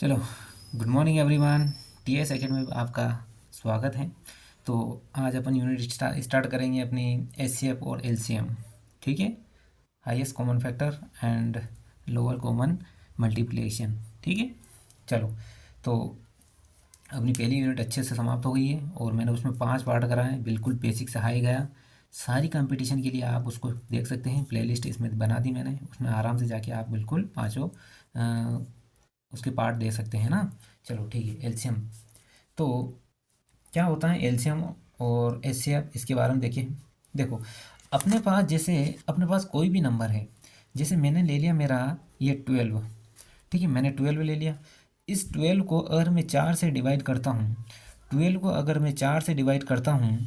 चलो, good morning everyone. TS academy में आपका स्वागत है। तो आज अपन यूनिट स्टार्ट करेंगे अपनी एचसीएफ और एलसीएम। ठीक है, highest common factor and lower common multiplication. ठीक है, चलो। तो अपनी पहली यूनिट अच्छे से समाप्त हो गई है और मैंने उसमें 5 पार्ट कराए हैं, बिल्कुल बेसिक से हाई गया। सारी कंपटीशन के लिए आप उसको देख सकते हैं, प्लेलिस्ट इसमें बना दी मैंने, उसमें आराम से जाके आप बिल्कुल पाँचों उसके पार्ट दे सकते हैं ना। चलो ठीक है, एलसीएम। तो क्या होता है एलसीएम और एचसीएफ, इसके बारे में देखिए। देखो, अपने पास जैसे अपने पास कोई भी नंबर है, जैसे मैंने ले लिया मेरा ये 12। ठीक है, मैंने 12 ले लिया। इस 12 को अगर मैं 4 से डिवाइड करता हूँ, 12 को अगर मैं 4 से डिवाइड करता हूँ,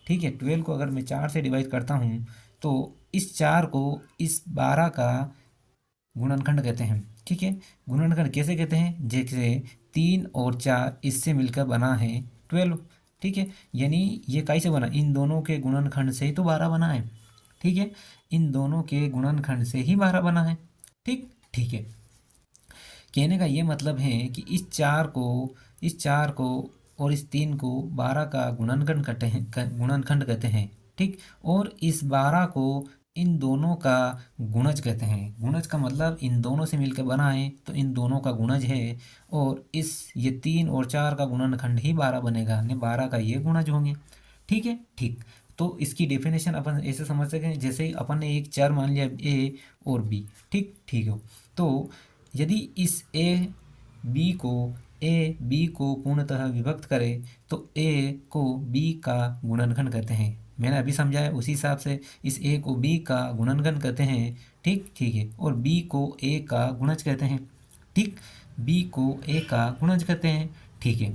ठीक है, 12 को अगर मैं 4 से डिवाइड करता हूँ तो इस 4 को इस 12 का गुणनखंड कहते हैं। ठीक है, गुणनखंड कैसे कहते हैं? जैसे 3 और 4 इससे मिलकर बना है 12। ठीक है, यानी ये कैसे बना? इन दोनों के गुणनखंड से ही तो 12 बना है। ठीक है, इन दोनों के गुणनखंड से ही 12 बना है। ठीक ठीक है, कहने का ये मतलब है कि इस 4 को और इस 3 को 12 का गुणनखंड कहते हैं। ठीक, और इस 12 को इन दोनों का गुणज कहते हैं। गुणज का मतलब इन दोनों से मिलकर बना है तो इन दोनों का गुणज है। और ये 3 और 4 का गुणनखंड ही 12 बनेगा, ने 12 का ये गुणज होंगे। ठीक है, ठीक। तो इसकी डेफिनेशन अपन ऐसे समझ सकते हैं, जैसे अपन ने एक चर मान लिया ए और बी। ठीक ठीक हो, तो यदि इस ए बी को पूर्णतः विभक्त करे तो ए को बी का गुणनखंड कहते हैं। मैंने अभी समझाया, उसी हिसाब से इस ए को बी का गुणनखंड कहते हैं। ठीक ठीक है, और बी को ए का गुणज कहते हैं। ठीक, बी को ए का गुणज कहते हैं। ठीक है,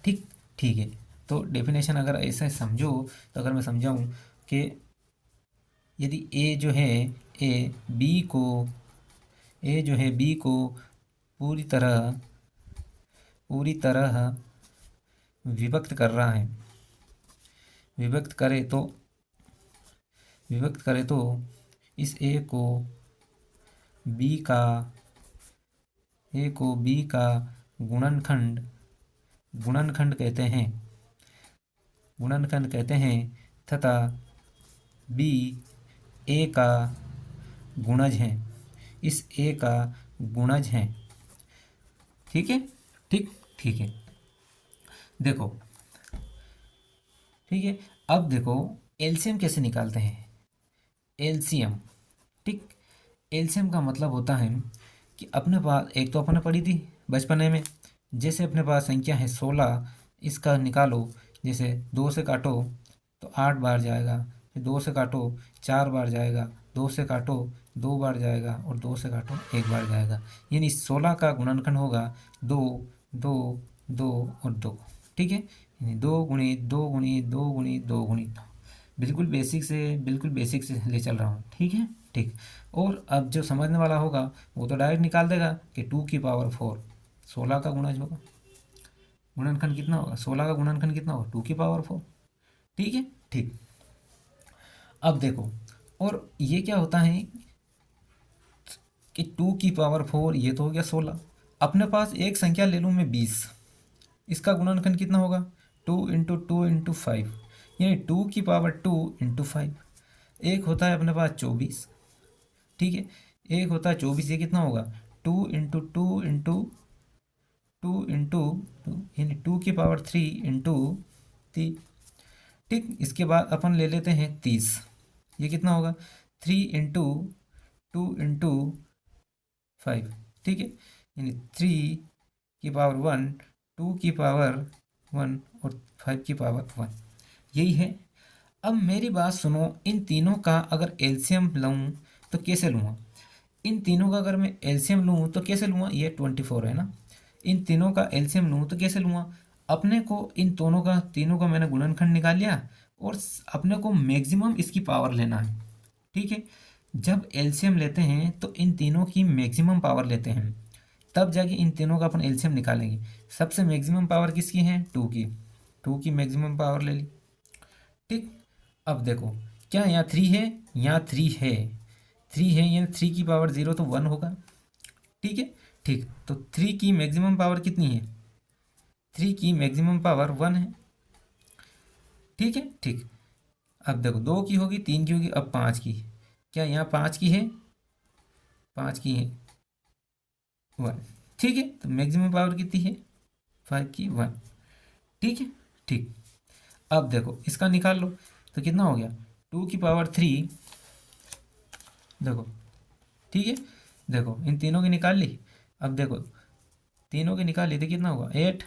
ठीक ठीक है। तो डेफिनेशन अगर ऐसे समझो, तो अगर मैं समझाऊँ कि यदि ए बी को ए जो है बी को पूरी तरह पूरी तरह विभक्त कर रहा है, विभक्त करे तो विभक्त करे तो इस बी का ए को बी का गुणनखंड गुणनखंड कहते हैं, गुणनखंड कहते हैं, तथा बी ए का गुणज है, इस ए का गुणज है। ठीक है, ठीक ठीक है। देखो, ठीक है, अब देखो एलसीएम कैसे निकालते हैं। एलसीएम, ठीक, एलसीएम का मतलब होता है कि अपने पास, एक तो अपने पढ़ी थी बचपने में, जैसे अपने पास संख्या है 16, इसका निकालो। जैसे 2 से काटो तो 8 बार जाएगा, फिर 2 से काटो 4 बार जाएगा, 2 से काटो 2 बार जाएगा, और 2 से काटो 1 बार जाएगा। यानी 16 का गुणनखंड होगा 2, 2, 2 और 2। ठीक है, यानी 2 गुणित 2 गुणित 2 गुणित 2 गुणित 2। बिल्कुल बेसिक से ले चल रहा हूँ। ठीक है, ठीक। और अब जो समझने वाला होगा वो तो डायरेक्ट निकाल देगा कि 2 की पावर 4 16 का गुणज होगा। गुणनखंड कितना होगा? 16 का गुणनखंड कितना होगा? 2 की पावर 4। ठीक है, ठीक। अब देखो, और ये क्या होता है कि 2 की पावर 4 ये तो हो गया 16। अपने पास एक संख्या ले लूँ मैं 20, इसका गुणनखंड कितना होगा? 2 × 2 × 5, यानी 2 की पावर 2 × 5। एक होता है अपने पास 24। ठीक है, एक होता है 24, ये कितना होगा? 2 × 2 × 2 यानी 2 की पावर 3 × 3। ठीक, इसके बाद अपन ले लेते हैं 30, ये कितना होगा? 3 × 2 × 5। ठीक है, यानी 3 की पावर 1, 2 की पावर 1 और 5 की पावर 1, यही है। अब मेरी बात सुनो, इन तीनों का अगर एलसीएम लूँ तो कैसे लूँगा? इन तीनों का अगर मैं एलसीएम लूँ तो कैसे लूँगा? ये 24 है ना। इन तीनों का एलसीएम लूँ तो कैसे लूँगा? अपने को इन तीनों का मैंने गुणनखंड निकाल लिया, और अपने को मैक्सिमम इसकी पावर लेना है। ठीक है, जब एलसीएम लेते हैं तो इन तीनों की मैक्सिमम पावर लेते हैं, तब जाके इन तीनों का अपन एलसीएम निकालेंगे। सबसे मैक्सिमम पावर किसकी है? 2 की। 2 की मैक्सिमम पावर ले ली। ठीक, अब देखो, क्या यहाँ 3 है? यहाँ 3 है, 3 है, यानी 3 की पावर 0 तो 1 होगा। ठीक है, ठीक, तो 3 की मैक्सिमम पावर कितनी है? 3 की मैक्सिमम पावर 1 है। ठीक है, ठीक। अब देखो 2 की होगी, 3 की होगी, अब 5 की। क्या यहाँ 5 की है? 5 की है 1। ठीक है, तो मैक्सिमम पावर कितनी है? 5 की 1। ठीक है, ठीक। अब देखो इसका निकाल लो, तो कितना हो गया? 2 की पावर 3। देखो, ठीक है, देखो इन तीनों की निकाल ली। अब देखो तीनों की निकाल ली तो कितना होगा? 8,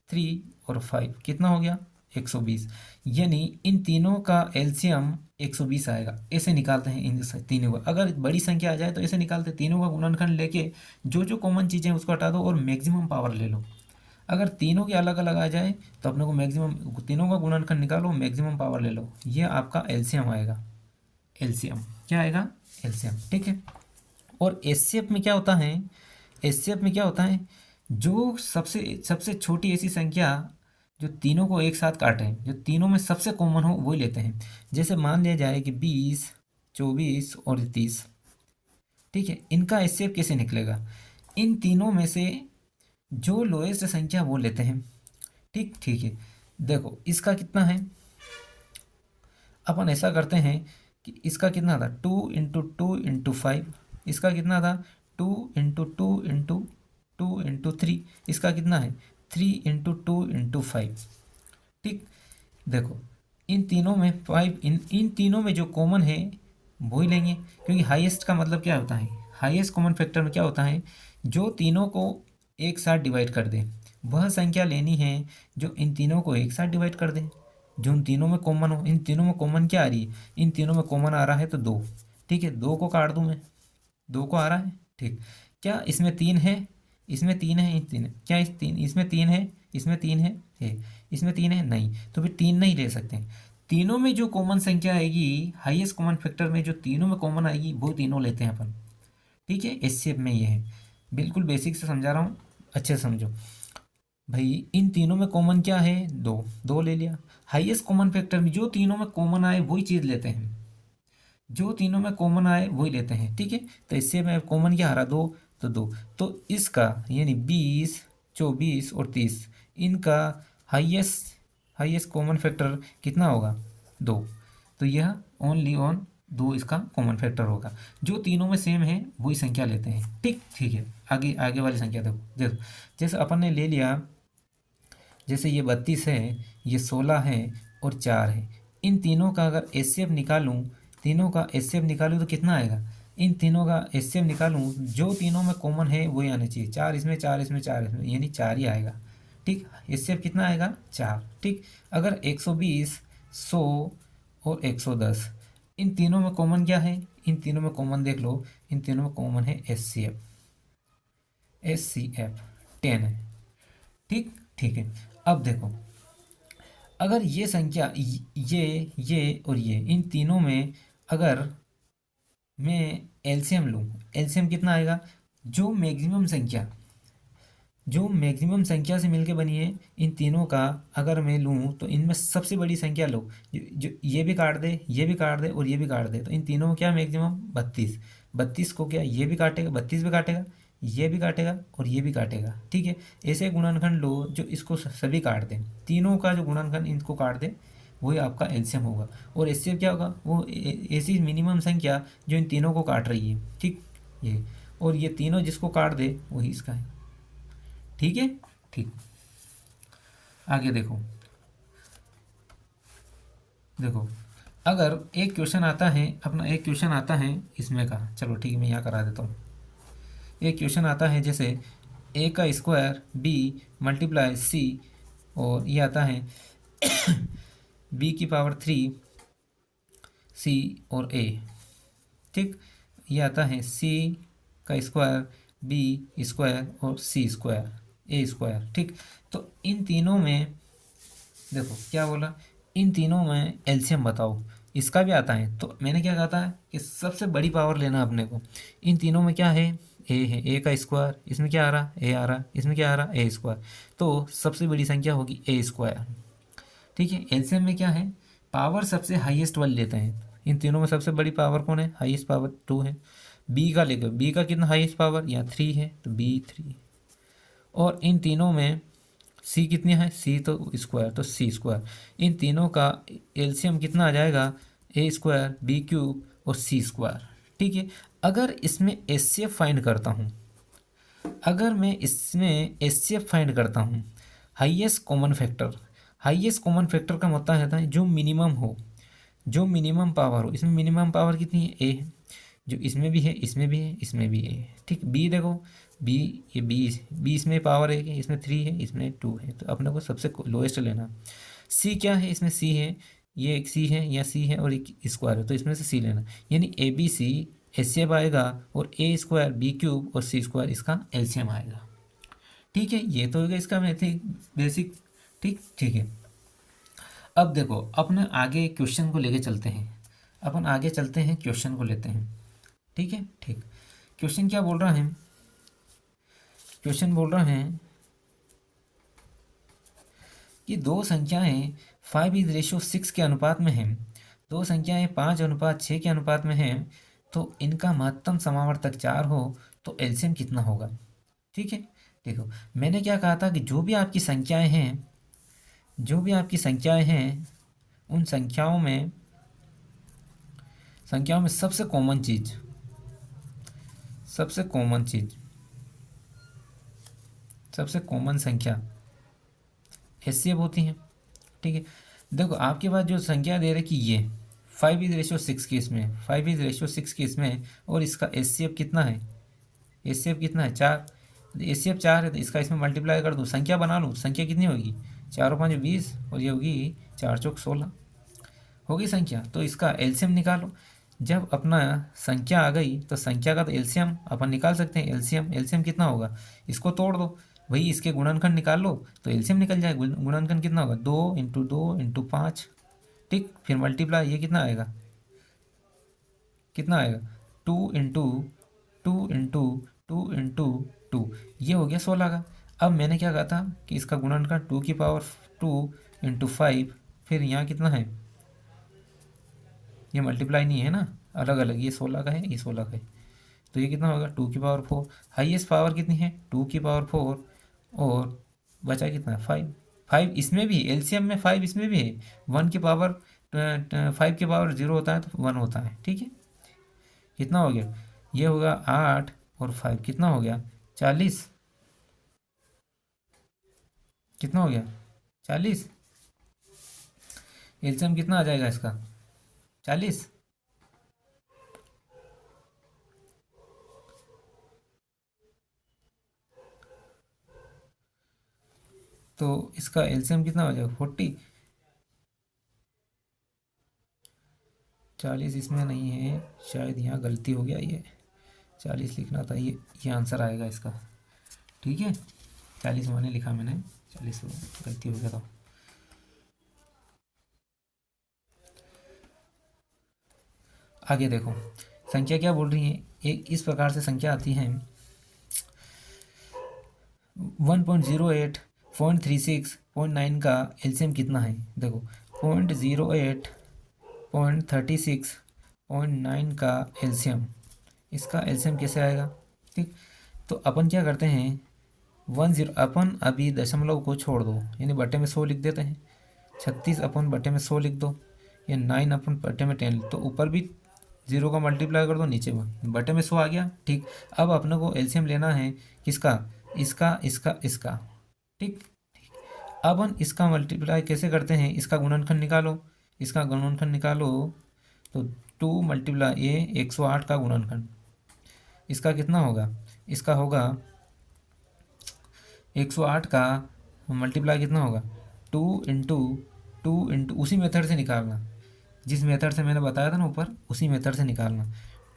3 और 5 कितना हो गया? 120। यानी इन तीनों का एलसीएम 120 आएगा। ऐसे निकालते हैं इन तीनों का। अगर बड़ी संख्या आ जाए तो ऐसे निकालते हैं, तीनों का गुणनखंड लेके जो जो कॉमन चीज़ें उसको हटा दो और मैक्सिमम पावर ले लो। अगर तीनों के अलग अलग आ जाए तो अपने को मैक्सिमम, तीनों का गुणनखंड निकालो, मैक्सिमम पावर ले लो, ये आपका एलसीएम आएगा। एलसीएम क्या आएगा? एलसीएम। ठीक है। और एचसीएफ में क्या होता है? एचसीएफ में क्या होता है? जो सबसे सबसे छोटी ऐसी संख्या जो तीनों को एक साथ काटे, जो तीनों में सबसे कॉमन हो, वही लेते हैं। जैसे मान लिया जाए कि 20, 24 और 30। ठीक है, इनका एचसीएफ कैसे निकलेगा? इन तीनों में से जो लोएस्ट संख्या वो लेते हैं। ठीक, ठीक है। देखो इसका कितना है, अपन ऐसा करते हैं कि इसका कितना था? 2 × 2 × 5। इसका कितना था? 2 × 2 × 2 × 3। इसका कितना है? 3 × 2 × 5। ठीक, देखो इन तीनों में 5, इन तीनों में जो कॉमन है वो ही लेंगे, क्योंकि हाईएस्ट का मतलब क्या होता है? हाईएस्ट कॉमन फैक्टर में क्या होता है? जो तीनों को एक साथ डिवाइड कर दे, वह संख्या लेनी है जो इन तीनों को एक साथ डिवाइड कर दे, जो उन तीनों में कॉमन हो। इन तीनों में कॉमन क्या आ रही है? इन तीनों में कॉमन आ रहा है तो 2। ठीक है, 2 को काट दूँ मैं, 2 को आ रहा है। ठीक, क्या इसमें 3 है? इसमें 3 है, क्या इसमें 3 है? इसमें 3 है, इसमें 3 है नहीं, तो फिर 3 नहीं ले सकते। तीनों में जो कॉमन संख्या आएगी, हाईएस्ट कॉमन फैक्टर में जो तीनों में कॉमन आएगी, वो तीनों लेते हैं अपन। ठीक है, इस शेप में ये है। बिल्कुल बेसिक से समझा रहा हूँ, अच्छे से समझो भाई। इन तीनों में कॉमन क्या है? 2, 2 ले लिया। हाईएस्ट कॉमन फैक्टर में जो तीनों में कॉमन आए वही चीज़ लेते हैं, जो तीनों में कॉमन आए वही लेते हैं। ठीक है, तो इससे मैं कॉमन क्या आ रहा? 2, तो 2। तो इसका यानी 20, 24 और 30, इनका हाईएस्ट हाईएस्ट कॉमन फैक्टर कितना होगा? 2। तो यह ओनली ऑन 2 इसका कॉमन फैक्टर होगा। जो तीनों में सेम है वही संख्या लेते हैं। ठीक, ठीक है। आगे आगे वाली संख्या देखो, देखो जैसे अपन ने ले लिया, जैसे ये 32 है, ये 16 है और 4 है। इन तीनों का अगर एचसीएफ निकालूं, तीनों का एचसीएफ निकालूं तो कितना आएगा? इन तीनों का एचसीएफ निकालूं, जो तीनों में कॉमन है वही आना चाहिए। 4 इसमें, 4 इसमें, 4 इसमें, यानी 4 ही आएगा। ठीक, एचसीएफ कितना आएगा? 4। ठीक, अगर 120, 100 और 110, इन तीनों में कॉमन क्या है? इन तीनों में कॉमन देख लो, इन तीनों में कॉमन है एचसीएफ। एचसीएफ 10 है। ठीक, ठीक है। अब देखो, अगर ये संख्या ये और ये, इन तीनों में अगर मैं एलसीएम लूँ, एलसीएम कितना आएगा? जो मैक्सिमम संख्या, जो मैक्सिमम संख्या से मिलके बनी है, इन तीनों का अगर मैं लूँ तो इनमें सबसे बड़ी संख्या लो, जो ये भी काट दे, ये भी काट दे और ये भी काट दे, तो इन तीनों में क्या मैक्सिमम? 32। 32 को क्या ये भी काटेगा? 32 भी काटेगा, ये भी काटेगा और ये भी काटेगा। ठीक है, ऐसे गुणनखंड लो जो इसको सभी काट दें, तीनों का जो गुणनखंड इनको काट दे, वही आपका एलसीएम होगा। और एचसीएफ क्या होगा? वो ऐसी मिनिमम संख्या जो इन तीनों को काट रही है। ठीक, ये और ये तीनों जिसको काट दे वही इसका है। ठीक है, ठीक। आगे देखो, देखो अगर एक क्वेश्चन आता है, अपना एक क्वेश्चन आता है इसमें का, चलो ठीक है मैं यहाँ करा देता हूँ। एक क्वेश्चन आता है जैसे ए का स्क्वायर बी मल्टीप्लाई सी, और ये आता है b की पावर 3 सी और ए। ठीक, ये आता है सी का स्क्वायर बी स्क्वायर और सी स्क्वायर ए स्क्वायर। ठीक, तो इन तीनों में देखो क्या बोला, इन तीनों में एलसीएम बताओ। इसका भी आता है, तो मैंने क्या कहा था कि सबसे बड़ी पावर लेना अपने को। इन तीनों में क्या है? ए है, ए का स्क्वायर, इसमें क्या आ रहा? ए आ रहा, इसमें क्या आ रहा? ए स्क्वायर, तो सबसे बड़ी संख्या होगी ए स्क्वायर। ठीक है, एलसीएम में क्या है? पावर सबसे हाईएस्ट वाली लेते हैं। इन तीनों में सबसे बड़ी पावर कौन है? हाईएस्ट पावर 2 है, बी का लेकर, बी का कितना हाईएस्ट पावर, यहाँ 3 है तो बी 3, और इन तीनों में सी कितनी है, सी तो स्क्वायर तो सी स्क्वायर, इन तीनों का एलसीएम कितना आ जाएगा, ए स्क्वायर बी क्यूब और सी स्क्वायर। ठीक है, अगर इसमें एच सी एफ फाइंड करता हूँ, अगर मैं इसमें एच सी एफ फाइंड करता हूँ, highest common factor, highest common factor का मतलब है जो मिनिमम हो, जो मिनिमम पावर हो, इसमें मिनिमम पावर कितनी है, ए है, जो इसमें भी है, इसमें भी है, इसमें भी है। ठीक, बी देखो, बी, ये बी इसमें पावर है, इसमें 3 है, इसमें 2 है, तो अपने को सबसे लोएस्ट लेना। सी क्या है, इसमें सी है, ये एक सी है, या सी है और एक स्क्वायर है, तो इसमें से सी लेना, यानी ए बी सी एच आएगा, और ए स्क्वायर बी क्यूब और सी स्क्वायर इसका एलसीएम आएगा। ठीक है, ये तो होगा इसका मैथिक बेसिक। ठीक ठीक है, अब देखो अपने आगे क्वेश्चन को लेके चलते हैं, अपन आगे चलते हैं, क्वेश्चन को लेते हैं। ठीक है, ठीक, क्वेश्चन क्या बोल रहा है, क्वेश्चन बोल रहा है कि दो संख्याएं 5:6 के अनुपात में हैं, दो संख्याएं 5:6 के अनुपात में हैं, तो इनका महत्तम समावर्तक 4 हो तो एलसीएम कितना होगा। ठीक है, देखो मैंने क्या कहा था कि जो भी आपकी संख्याएं हैं, जो भी आपकी संख्याएं हैं, उन संख्याओं में सबसे कॉमन चीज़, सबसे कॉमन चीज़, सबसे कॉमन संख्या एचसीएफ होती हैं। ठीक है, देखो आपके पास जो संख्या दे रही कि ये 5:6 के इसमें, 5:6 के इसमें, और इसका एचसीएफ कितना है, एचसीएफ कितना है 4, एचसीएफ 4 है, तो इसका इसमें मल्टीप्लाई कर दूँ, संख्या बना लूँ, संख्या कितनी होगी, 4 और 5 20, और ये होगी 4 चौक 16 होगी संख्या, तो इसका एलसीएम निकालो। जब अपना संख्या आ गई तो संख्या का तो एलसीएम अपन निकाल सकते हैं, एलसीएम, एलसीएम कितना होगा, इसको तोड़ दो, वही इसके गुणनखंड निकाल लो तो एलसीएम निकल जाएगा। गुणनखंड कितना होगा, 2 × 2 × 5, ठीक, फिर मल्टीप्लाई, ये कितना आएगा, कितना आएगा, 2 × 2 × 2 × 2, ये हो गया 16 का। अब मैंने क्या कहा था कि इसका गुणनखंड 2 × 5, फिर यहाँ कितना है, ये मल्टीप्लाई नहीं है ना, अलग अलग, ये 16 का है, ये 16 का है, तो ये कितना होगा 2 की पावर 4, हाईएस्ट पावर कितनी है 2 की पावर 4, और बचा कितना 5, 5 इसमें भी एलसीएम में 5 इसमें भी है, 5 की पावर 0 होता है तो 1 होता है। ठीक है, कितना हो गया, ये होगा 8 और 5 कितना हो गया 40, कितना हो गया 40, एलसीएम कितना आ जाएगा इसका 40। तो इसका एलसीएम कितना हो जाएगा 40, 40 इसमें नहीं है, शायद यहाँ गलती हो गया, ये 40 लिखना था, ये आंसर आएगा इसका। ठीक है, 40 माने लिखा मैंने, 40 गलती हो गया था। आगे देखो संख्या क्या बोल रही है, एक इस प्रकार से संख्या आती है 1.08, 0.36, 0.9 का एलसीएम कितना है, देखो 0.08, 0.36, 0.9 का एलसीएम, इसका एलसीएम कैसे आएगा। ठीक, तो अपन क्या करते हैं 10, अपन अभी दशमलव को छोड़ दो, यानी बटे में 100 लिख देते हैं, 36 अपन बटे में 100 लिख दो, या 9 अपन बटे में 10, तो ऊपर भी 0 का मल्टीप्लाई कर दो, नीचे में बटे में 100 आ गया। ठीक, अब अपने को एलसीएम लेना है किसका, इसका, इसका, इसका। ठीक, अब हम इसका मल्टीप्लाई कैसे करते हैं, इसका गुणनखंड निकालो, इसका गुणनखंड निकालो, तो 2 मल्टीप्लाई ये 108 का गुणनखंड, इसका कितना होगा, इसका होगा 108 का मल्टीप्लाई कितना होगा 2 × 2 × उसी मेथड से निकालना, जिस मेथड से मैंने बताया था ना ऊपर, उसी मेथड से निकालना,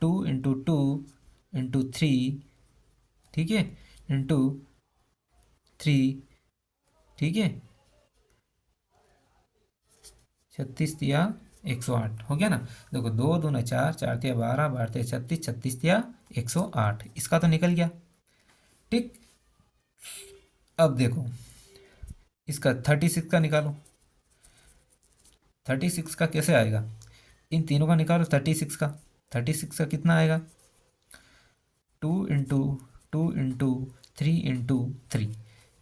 2 × 2 × 3, ठीक है, इंटू 3, ठीक है, 36 तिया 108 हो गया ना। देखो 2 दूना 4, 4 तिया 12, 12 तिया 36, 36 तिया 108, इसका तो निकल गया। ठीक, अब देखो इसका 36 का निकालो, 36 का कैसे आएगा, इन तीनों का निकालो 36 का, 36 का कितना आएगा 2 × 3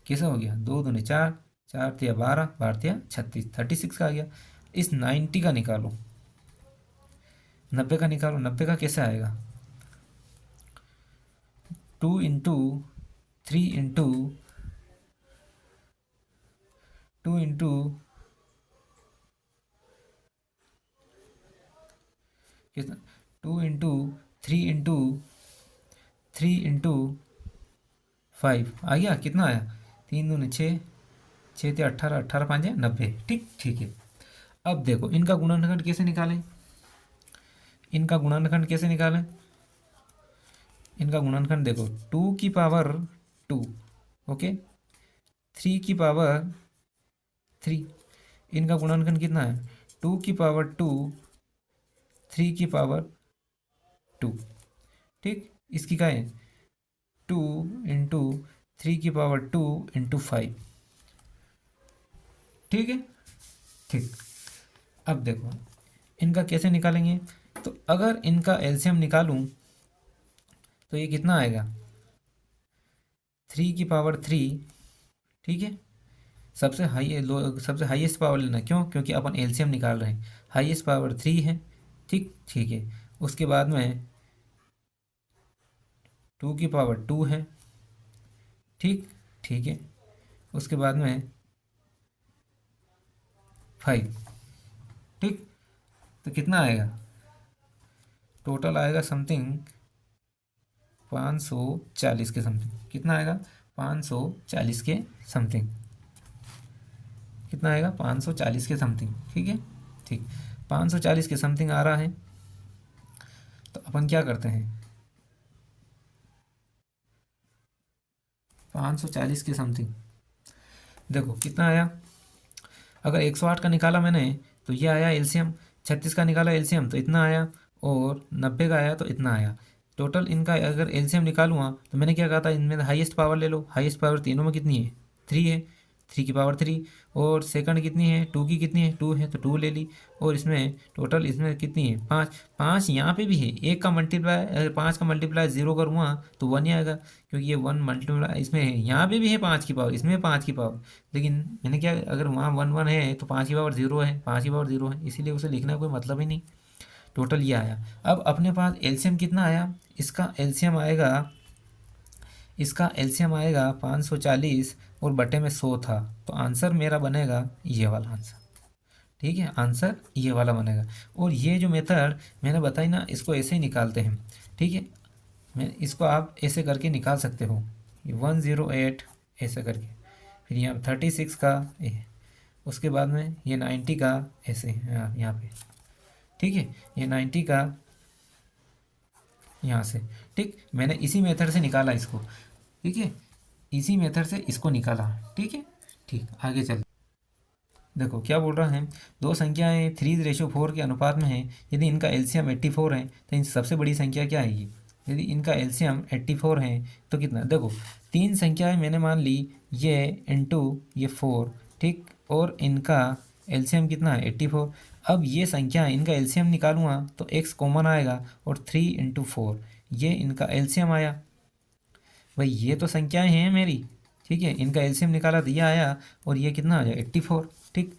कैसा हो गया, 2 दूनी 4, 4 तिया 12, 12 तिया 36, 36 का आ गया। इस 90 का निकालो, 90 का निकालो, 90 का कैसे आएगा, 2 × 3 × 2 कितना, 2 × 3 × 3 × 5 आ गया, कितना आया, 3 दूनी 6, 6 तिया 18, 18 5 90। ठीक, ठीक है। अब देखो इनका गुणनखंड कैसे निकालें, इनका गुणनखंड कैसे निकालें, इनका गुणनखंड देखो, 2 की पावर 2, ओके, 3 की पावर 3, इनका गुणनखंड कितना है, 2 की पावर 2, 3 की पावर 2। ठीक, इसकी क्या है, 2 × 3 की पावर 2 × 5। ठीक है, ठीक। अब देखो इनका कैसे निकालेंगे, तो अगर इनका एलसीएम निकालूं तो ये कितना आएगा, 3 की पावर 3। ठीक है, सबसे हाईएस्ट पावर लेना, क्यों, क्योंकि अपन एलसीएम निकाल रहे हैं, हाईएस्ट पावर 3 है। ठीक, ठीक है। उसके बाद में 2 की पावर 2 है। ठीक, ठीक है। उसके बाद में 5। ठीक, तो कितना आएगा, टोटल आएगा समथिंग 540 के समथिंग। कितना आएगा, 540 के समथिंग। कितना आएगा, 540 के समथिंग। ठीक है, ठीक, 540 के समथिंग आ रहा है। तो अपन क्या करते हैं, 540 के समथिंग, देखो कितना आया, अगर 108 का निकाला मैंने तो ये आया एलसीएम, 36 का निकाला एलसीएम तो इतना आया, और 90 का आया तो इतना आया। टोटल इनका अगर एलसीएम निकालूंगा तो मैंने क्या कहा था, इनमें हाईएस्ट पावर ले लो। हाईएस्ट पावर तीनों में कितनी है, 3 है, 3 की पावर 3। और सेकंड कितनी है, 2 की कितनी है, 2 है, तो 2 ले ली। और इसमें टोटल इसमें कितनी है, 5। 5 यहाँ पे भी है, एक का मल्टीप्लाई, अगर 5 का मल्टीप्लाई 0 करूँगा तो 1 ही आएगा, क्योंकि ये 1 मल्टीप्लाई इसमें है, यहाँ पे भी है 5 की पावर, इसमें 5 की पावर। लेकिन मैंने क्या, अगर वहाँ 1 1 है तो 5 की पावर 0 है, 5 की पावर 0 है, इसीलिए उसे लिखने का कोई मतलब ही नहीं। टोटल ये आया। अब अपने पास एलसीएम कितना आया, इसका एलसीएम आएगा 540 और बटे में 100 था, तो आंसर मेरा बनेगा ये वाला आंसर। ठीक है, आंसर ये वाला बनेगा। और ये जो मेथड मैंने बताई ना, इसको ऐसे ही निकालते हैं। ठीक है, मैं इसको आप ऐसे करके निकाल सकते हो, ये 108 ऐसे करके, फिर यहाँ 36 का ये, उसके बाद में ये 90 का ऐसे यहाँ पे। ठीक है, ये 90 का यहाँ से। ठीक, मैंने इसी मेथड से निकाला इसको। ठीक है, इसी मेथड से इसको निकाला। ठीक है, ठीक, आगे चल। देखो क्या बोल रहा है, दो संख्याएं 3:4 के अनुपात में हैं, यदि इनका एलसीएम 84 है तो इन सबसे बड़ी संख्या क्या है ये, यदि इनका एलसीएम 84 है तो कितना, देखो 3 संख्याएं मैंने मान ली, ये इंटू ये 4। ठीक, और इनका एलसीएम कितना है, 84। अब ये संख्या इनका एलसीएम निकालूंगा तो x कॉमन आएगा, और 3 × 4 ये इनका एलसीएम आया। भाई ये तो संख्याएं हैं मेरी। ठीक है, इनका एलसीएम निकाला तो ये आया, और ये कितना आ जाए 84। ठीक,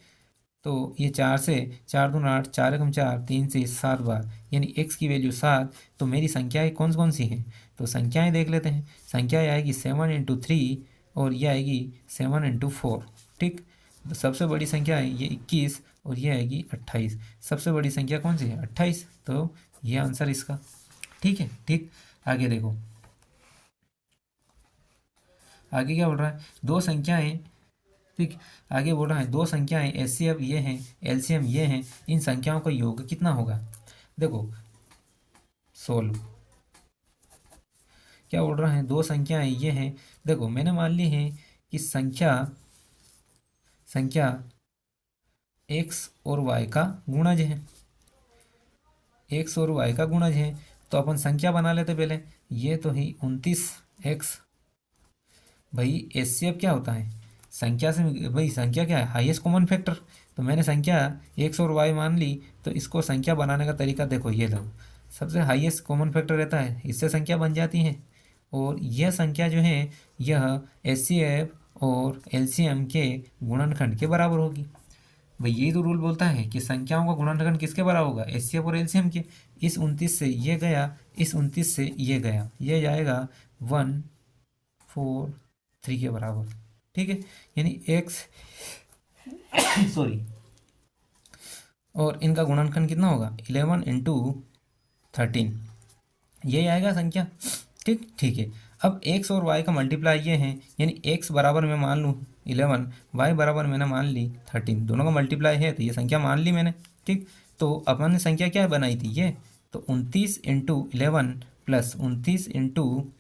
तो ये 4 से 4 दूनी 8, 4 एकम 4, 3 से 7 बार, यानी x की वैल्यू 7। तो मेरी संख्याएं कौन कौन सी हैं, तो संख्याएं देख लेते हैं। संख्याएं आएगी 7 × 3, और ये आएगी 7 × 4। ठीक, तो सबसे बड़ी संख्या है ये 21, और ये आएगी 28। सबसे बड़ी संख्या कौन सी है, 28। तो ये आंसर इसका। ठीक है, ठीक, आगे देखो, आगे क्या बोल रहा है, दो संख्याएं। ठीक, आगे बोल रहा है दो संख्याएं एचसीएफ ये हैं, एलसीएम ये हैं, इन संख्याओं का योग कितना होगा। देखो सोल्व, क्या बोल रहा है, दो संख्याएं ये हैं। देखो मैंने मान ली है कि संख्या एक्स और वाई का गुणज है, एक्स और वाई का गुणज है। तो अपन संख्या बना लेते पहले, ये तो ही 29x। भाई एचसीएफ क्या होता है, संख्या से, भाई संख्या क्या है, हाईएस्ट कॉमन फैक्टर। तो मैंने संख्या एक्स और वाई मान ली, तो इसको संख्या बनाने का तरीका देखो, ये लो, सबसे हाईएस्ट कॉमन फैक्टर रहता है, इससे संख्या बन जाती है। और यह संख्या जो है यह एचसीएफ और एलसीएम के गुणनखंड के बराबर होगी। भाई यही तो रूल बोलता है कि संख्याओं का गुणनखंड किसके बराबर होगा, एचसीएफ और एलसीएम के। इस 29 से ये गया, इस 29 से ये गया, ये जाएगा 143 के बराबर। ठीक है, यानी एक्स सॉरी, और इनका गुणनखंड कितना होगा 11 इंटू 13, ये आएगा संख्या। ठीक ठीक है, अब एक्स और वाई का मल्टीप्लाई ये है, यानी एक्स बराबर मैं मान लूँ 11, वाई बराबर मैंने मान ली 13, दोनों का मल्टीप्लाई है तो ये संख्या मान ली मैंने। ठीक, तो अपन ने संख्या क्या बनाई थी ये, तो 29 इंटू 11 प्लस 29 इंटू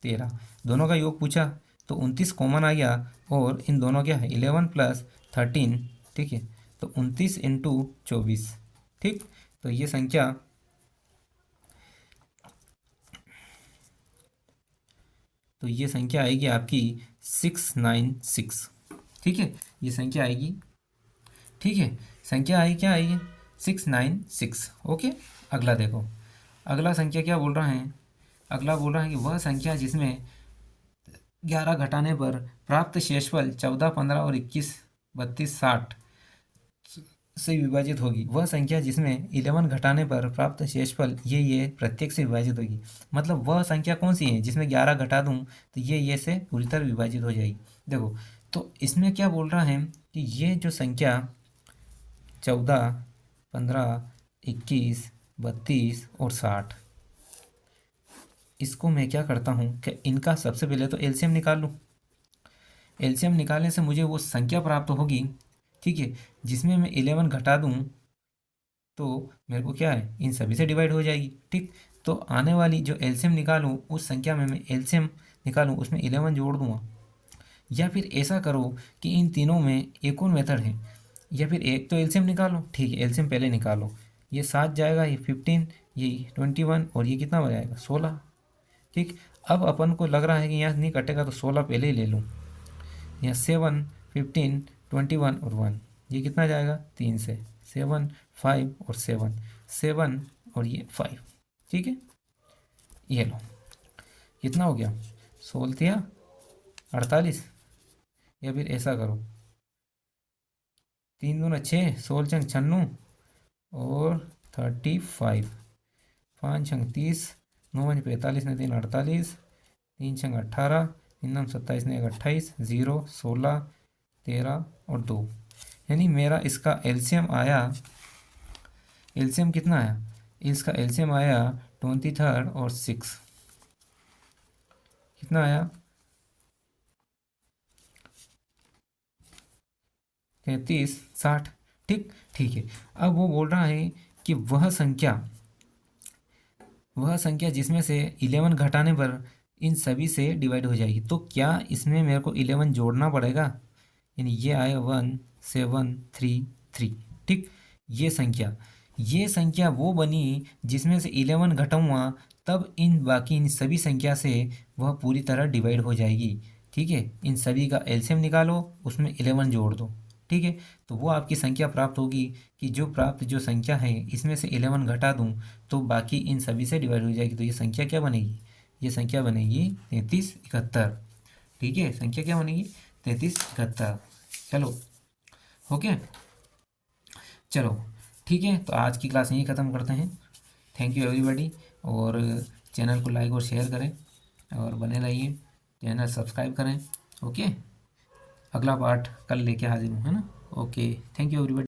13, दोनों का योग पूछा तो 29 कॉमन आ गया, और इन दोनों क्या है 11 प्लस 13। ठीक है, तो 29 इंटू 24। ठीक, तो ये संख्या, तो ये संख्या आएगी आपकी 696। ठीक है, ये संख्या आएगी। ठीक है, संख्या आई क्या आएगी 696। ओके, अगला देखो, अगला संख्या क्या बोल रहा है, अगला बोल रहा है कि वह संख्या जिसमें 11 घटाने पर प्राप्त शेषफल 14, 15 और 21, 32, 60 से विभाजित होगी, वह संख्या जिसमें 11 घटाने पर प्राप्त शेषफल ये प्रत्येक से विभाजित होगी। मतलब वह संख्या कौन सी है जिसमें 11 घटा दूं तो ये से पूरी तरह विभाजित हो जाएगी। देखो, तो इसमें क्या बोल रहा है कि ये जो संख्या 14, 15, 21, 32 और 60, इसको मैं क्या करता हूँ कि इनका सबसे पहले तो एलसीएम निकाल लूँ। एलसीएम निकालने से मुझे वो संख्या प्राप्त होगी, ठीक है, जिसमें मैं 11 घटा दूँ तो मेरे को क्या है इन सभी से डिवाइड हो जाएगी। ठीक, तो आने वाली जो एलसीएम निकालूँ उस संख्या में मैं एलसीएम निकालूँ उसमें 11 जोड़ दूँगा। या फिर ऐसा करो कि इन तीनों में एक और मेथड है, या फिर एक तो एलसीएम निकालो। ठीक है, एलसीएम पहले निकालो, ये 7 जाएगा, ये 15, ये 21 और ये कितना हो जाएगा 16। ठीक, अब अपन को लग रहा है कि यहाँ नहीं कटेगा तो 16 पहले ही ले लूँ। यहाँ 7, 15, 21 और 1, ये कितना जाएगा 3 से 7, 5 और 7, 7 और ये 5। ठीक है, ये लो, कितना हो गया 16 या 48। या फिर ऐसा करो 3 दूना 6, 16 छंग 96 और 35, 5 छंग 30, 9 पंज 45 ने 3 48, 3 छंग 18, 3 नम 27 ने 1 28, 0, 16, 13 और 2, यानी मेरा इसका एलसीएम आया, एलसीएम कितना आया, इसका एलसीएम आया 23 और 6, कितना आया 33, 60। ठीक ठीक है, अब वो बोल रहा है कि वह संख्या जिसमें से 11 घटाने पर इन सभी से डिवाइड हो जाएगी, तो क्या इसमें मेरे को 11 जोड़ना पड़ेगा, यानी ये आएगा 1733। ठीक, ये संख्या वो बनी जिसमें से 11 घटाऊँगा तब इन सभी संख्या से वह पूरी तरह डिवाइड हो जाएगी। ठीक है, इन सभी का एलसीएम निकालो, उसमें 11 जोड़ दो। ठीक है, तो वो आपकी संख्या प्राप्त होगी कि जो संख्या है इसमें से 11 घटा दूं तो बाकी इन सभी से डिवाइड हो जाएगी, तो ये संख्या क्या बनेगी, ये संख्या बनेगी 3371। ठीक है, संख्या क्या बनेगी 3371। चलो, ओके, चलो ठीक है, तो आज की क्लास यहीं ख़त्म करते हैं। थैंक यू एवरीबॉडी, और चैनल को लाइक और शेयर करें और बने रहिए, चैनल सब्सक्राइब करें। ओके, अगला पार्ट कल लेके हाजिर हूँ, है ना। Okay, thank you everybody.